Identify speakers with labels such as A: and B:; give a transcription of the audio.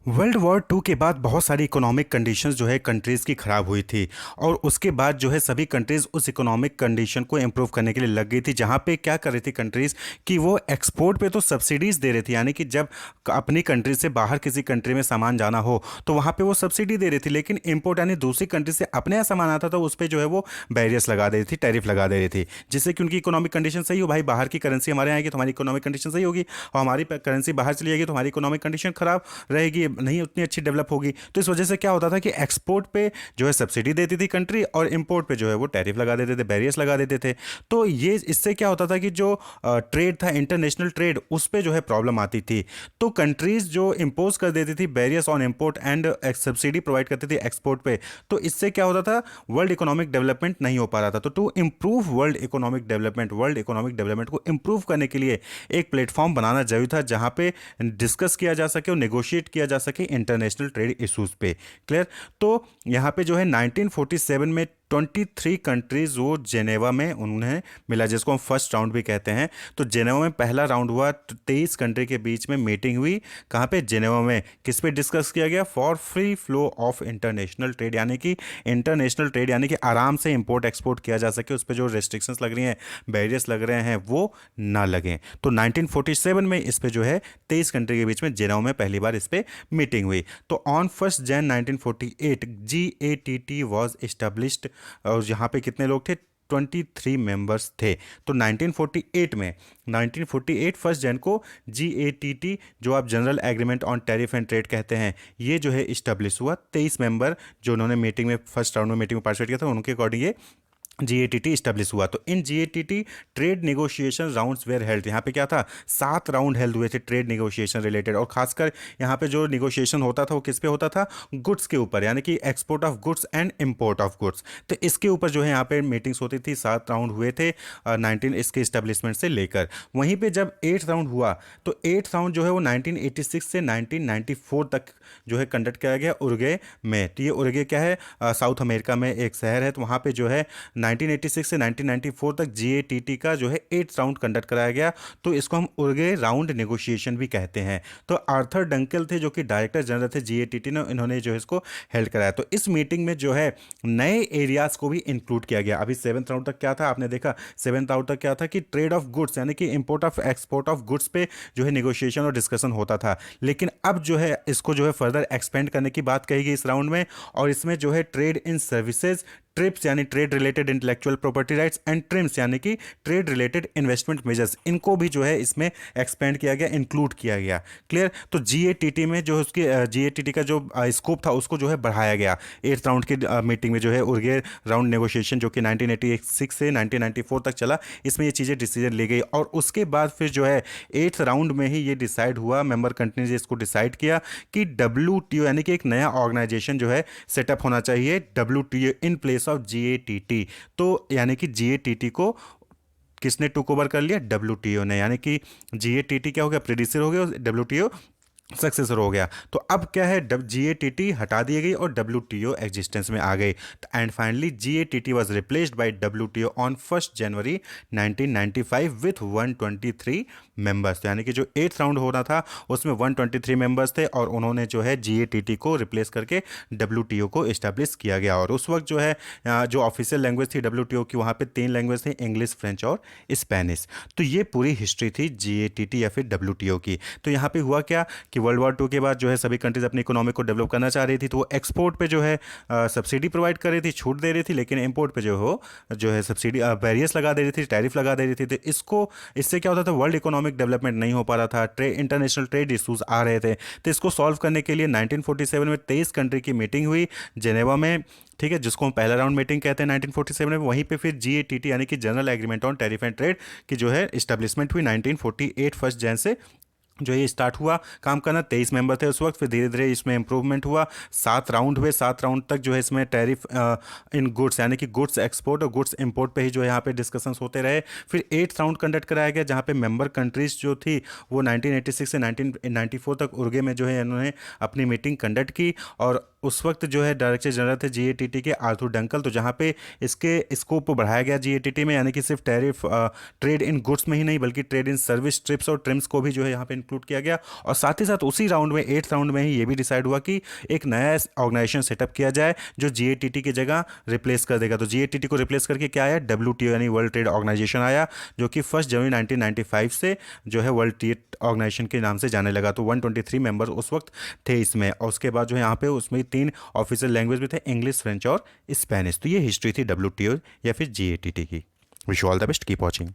A: World war to के बाद बहुत सारी इकोनॉमिक कंडीशंस जो है कंट्रीज़ की ख़राब हुई थी। और उसके बाद जो है सभी कंट्रीज़ उस इकोनॉमिक कंडीशन को इम्प्रूव करने के लिए लग गई थी, जहाँ पे क्या कर रही थी कंट्रीज़ कि वो एक्सपोर्ट पे तो सब्सिडीज़ दे रही थी, यानी कि जब अपनी कंट्री से बाहर किसी कंट्री में सामान जाना हो तो वहाँ पे वो सब्सिडी दे रही थी, लेकिन इम्पोर्ट यानी दूसरी कंट्री से अपने यहाँ सामान आता था उस पर जो है वो बैरियर्स लगा दे रही थी, टैरिफ लगा दे रही थी, जिससे कि उनकी इकोनॉमिक कंडीशन सही हो। भाई बाहर की करेंसी हमारे यहाँ आएगी तो हमारी इकोनॉमिक कंडीशन सही होगी, और हमारी करेंसी बाहर चली जाएगी तो हमारी इकोनॉमिक कंडीशन खराब रहेगी, नहीं उतनी अच्छी डेवलप होगी। तो इस वजह से क्या होता था कि एक्सपोर्ट पे जो है सब्सिडी देती थी कंट्री, और इंपोर्ट पे जो है वो टैरिफ लगा देते थे, बैरियर्स लगा देते थे। तो ये इससे क्या होता था कि जो ट्रेड था, इंटरनेशनल ट्रेड, उस पे जो है प्रॉब्लम आती थी। तो कंट्रीज जो इम्पोज कर देती थी barriers on import and subsidy provide करती थी एक्सपोर्ट पे, तो इससे क्या होता था, वर्ल्ड इकोनॉमिक डेवलपमेंट नहीं हो पा रहा था। तो to improve world economic development को इम्प्रूव करने के लिए एक प्लेटफॉर्म बनाना जरूरी था, जहां पे डिस्कस किया जा सके और नेगोशिएट किया जा सके इंटरनेशनल ट्रेड इश्यूज पे। क्लियर। तो यहाँ पे जो है 1947 में 23 कंट्रीज वो जेनेवा में उन्हें मिला, जिसको हम फर्स्ट राउंड भी कहते हैं। तो जेनेवा में पहला राउंड हुआ, 23 कंट्री के बीच में मीटिंग हुई। कहाँ पे? जेनेवा में। किस पे डिस्कस किया गया? For free flow of international trade, यानी कि इंटरनेशनल ट्रेड यानी कि आराम से इंपोर्ट एक्सपोर्ट किया जा सके, उस पर जो रेस्ट्रिक्शंस लग रही हैं, बैरियर्स लग रहे हैं, वो ना लगें। तो 1947 में इस पे जो है 23 कंट्री के बीच में जेनेवा में पहली बार इस पे मीटिंग हुई। तो on 1 January 1948 GATT was established, और यहाँ पे कितने लोग थे? 23 मेंबर्स थे। तो 1948 फर्स्ट जन को GATT, जो आप general agreement on tariff and trade कहते हैं, ये जो है इस्टेब्लिश हुआ। 23 मेंबर जो उन्होंने मीटिंग में फर्स्ट राउंड में मीटिंग में पार्टिसिपेट किया था, उनके अकॉर्डिंग ये GATT स्टेब्लिश हुआ। तो इन GATT trade negotiation rounds where held. यहाँ पे क्या था? 7 राउंड हेल्ड हुए थे ट्रेड नेगोशिएशन रिलेटेड, और खासकर यहाँ पे जो नेगोशिएशन होता था वो किस पे होता था? गुड्स के ऊपर, यानी कि export of goods and import of goods. तो इसके ऊपर जो है यहाँ पे मीटिंग्स होती थी। 7 राउंड हुए थे 19 इसके इस्टेब्लिशमेंट से लेकर। वहीं पे जब 8th राउंड हुआ, तो 8th राउंड जो है वो 1986 से 1994 तक जो है कंडक्ट किया गया उरुग्वे में। तो ये उरुग्वे क्या है? साउथ अमेरिका में एक शहर है। तो वहाँ पे जो है 1986 से 1994 तक GATT का जो है 8th राउंड कंडक्ट कराया गया। तो इसको हम उरुग्वे राउंड नेगोशिएशन भी कहते हैं। तो आर्थर डंकल थे जो कि डायरेक्टर जनरल थे GATT ने, इन्होंने जो है इसको हेल्ड कराया। तो इस मीटिंग में जो है नए एरियाज को भी इंक्लूड किया गया। अभी 7th राउंड तक क्या था आपने देखा? 7th राउंड तक क्या था कि ट्रेड ऑफ गुड्स यानी कि import of export of goods पे जो है नेगोशिएशन और डिस्कशन होता था। लेकिन अब जो है इसको जो है फर्दर एक्सपेंड करने की बात कही गई इस राउंड में, और इसमें जो है ट्रेड इन सर्विसेज, ट्रिप्स यानी trade related intellectual property rights, and TRIMS यानी कि ट्रेड रिलेटेड इन्वेस्टमेंट मेजर्स, इनको भी जो है इसमें एक्सपेंड किया गया, इंक्लूड किया गया। क्लियर। तो GATT में जो उसकी GATT का जो स्कोप था उसको जो है बढ़ाया गया 8th राउंड की मीटिंग में। जो है उरुग्वे राउंड नेगोशिएशन जो कि 1986 से 1994 तक चला, इसमें ये चीज़ें डिसीजन ली गई। और उसके बाद फिर जो है 8th राउंड में ही ये डिसाइड हुआ, मेंबर कंट्री ने इसको डिसाइड किया कि WTO यानी कि एक नया ऑर्गेनाइजेशन जो है सेटअप होना चाहिए, WTO in place of GATT। तो यानी कि GATT को किसने टुक ओवर कर लिया? WTO ने। यानी कि GATT क्या हो गया? प्रेडिसर हो गया, WTO सक्सेसर हो गया। तो अब क्या है? GATT हटा दी गई और WTO एग्जिस्टेंस में आ गई। And finally GATT was replaced by WTO on 1 January 1995 with 123 members. तो यानी कि जो 8th राउंड हो रहा था उसमें 123 मेंबर्स थे, और उन्होंने जो है GATT को रिप्लेस करके WTO को इस्टेब्लिश किया गया। और उस वक्त जो है जो ऑफिशियल लैंग्वेज थी WTO की, वहाँ पे 3 लैंग्वेज थी, इंग्लिश, फ्रेंच और स्पेनिश। तो ये पूरी हिस्ट्री थी GATT या फिर WTO की। तो यहाँ पे हुआ क्या कि वर्ल्ड वॉर टू के बाद जो है सभी कंट्रीज अपनी इकोनॉमी को डेवलप करना चाह रही थी, तो वो एक्सपोर्ट पे जो है सब्सिडी प्रोवाइड कर रही थी, छूट दे रही थी, लेकिन इंपोर्ट पे जो है सब्सिडी बैरियर्स लगा दे रही थी, टैरिफ लगा दे रही थी। तो इससे क्या होता था? वर्ल्ड इकोनॉमिक डेवलपमेंट नहीं हो पा रहा था, इंटरनेशनल ट्रेड इशूज आ रहे थे। तो इसको सॉल्व करने के लिए 1947 में 23 कंट्री की मीटिंग हुई जेनेवा में, ठीक है, जिसको हम पहला राउंड मीटिंग कहते हैं 1947 में। वहीं पे फिर GATT यानी कि general agreement on tariff and trade की जो है इस्टेब्लिशमेंट हुई 1948 1 जनवरी से जो ये स्टार्ट हुआ काम करना। 23 मेंबर थे उस वक्त। फिर धीरे धीरे इसमें इंप्रूवमेंट हुआ, 7 राउंड हुए। 7 राउंड तक जो है इसमें टैरिफ इन गुड्स यानी कि गुड्स एक्सपोर्ट और गुड्स इंपोर्ट पे ही जो है यहाँ पे डिस्कशंस होते रहे। फिर 8th राउंड कंडक्ट कराया गया, जहाँ पे मेंबर कंट्रीज जो थी वो 1986 से 1994 तक उरुग्वे में जो है इन्होंने अपनी मीटिंग कंडक्ट की। और उस वक्त जो है डायरेक्टर जनरल थे जीएटीटी के आर्थर डंकल। तो जहाँ पे इसके स्कोप को बढ़ाया गया जीएटीटी में, यानी कि सिर्फ टैरिफ ट्रेड इन गुड्स में ही नहीं बल्कि ट्रेड इन सर्विस, ट्रिप्स और ट्रिम्स को भी जो है यहाँ पे इंक्लूड किया गया। और साथ ही साथ उसी राउंड में 8th राउंड में ही ये भी डिसाइड हुआ कि एक नया ऑर्गेनाइजेशन सेटअप किया जाए जो जीएटीटी की जगह रिप्लेस कर देगा। तो जीएटीटी को रिप्लेस करके क्या आया, डब्ल्यूटीओ यानी वर्ल्ड ट्रेड ऑर्गेनाइजेशन आया, जो कि 1 जनवरी 1995 से जो है वर्ल्ड ट्रेड ऑर्गेनाइजेशन के नाम से जाने लगा। तो 123 मेंबर्स उस वक्त थे इसमें। और उसके बाद जो है यहाँ पे उसमें 3 ऑफिशियल लैंग्वेज भी थे, इंग्लिश, फ्रेंच और स्पेनिश। तो ये हिस्ट्री थी डब्ल्यूटीओ या फिर जीएटीटी की। Wish you all the best, keep watching.